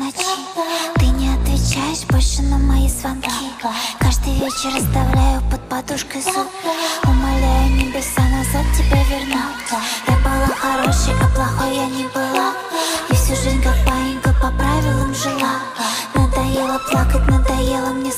ночи. Ты не отвечаешь больше на мои звонки. Каждый вечер оставляю под подушкой зуб. Умоляю небеса назад тебя вернуть. Я была хорошей, а плохой я не была. И всю жизнь как паинька по правилам жила. Надоело плакать, надоело мне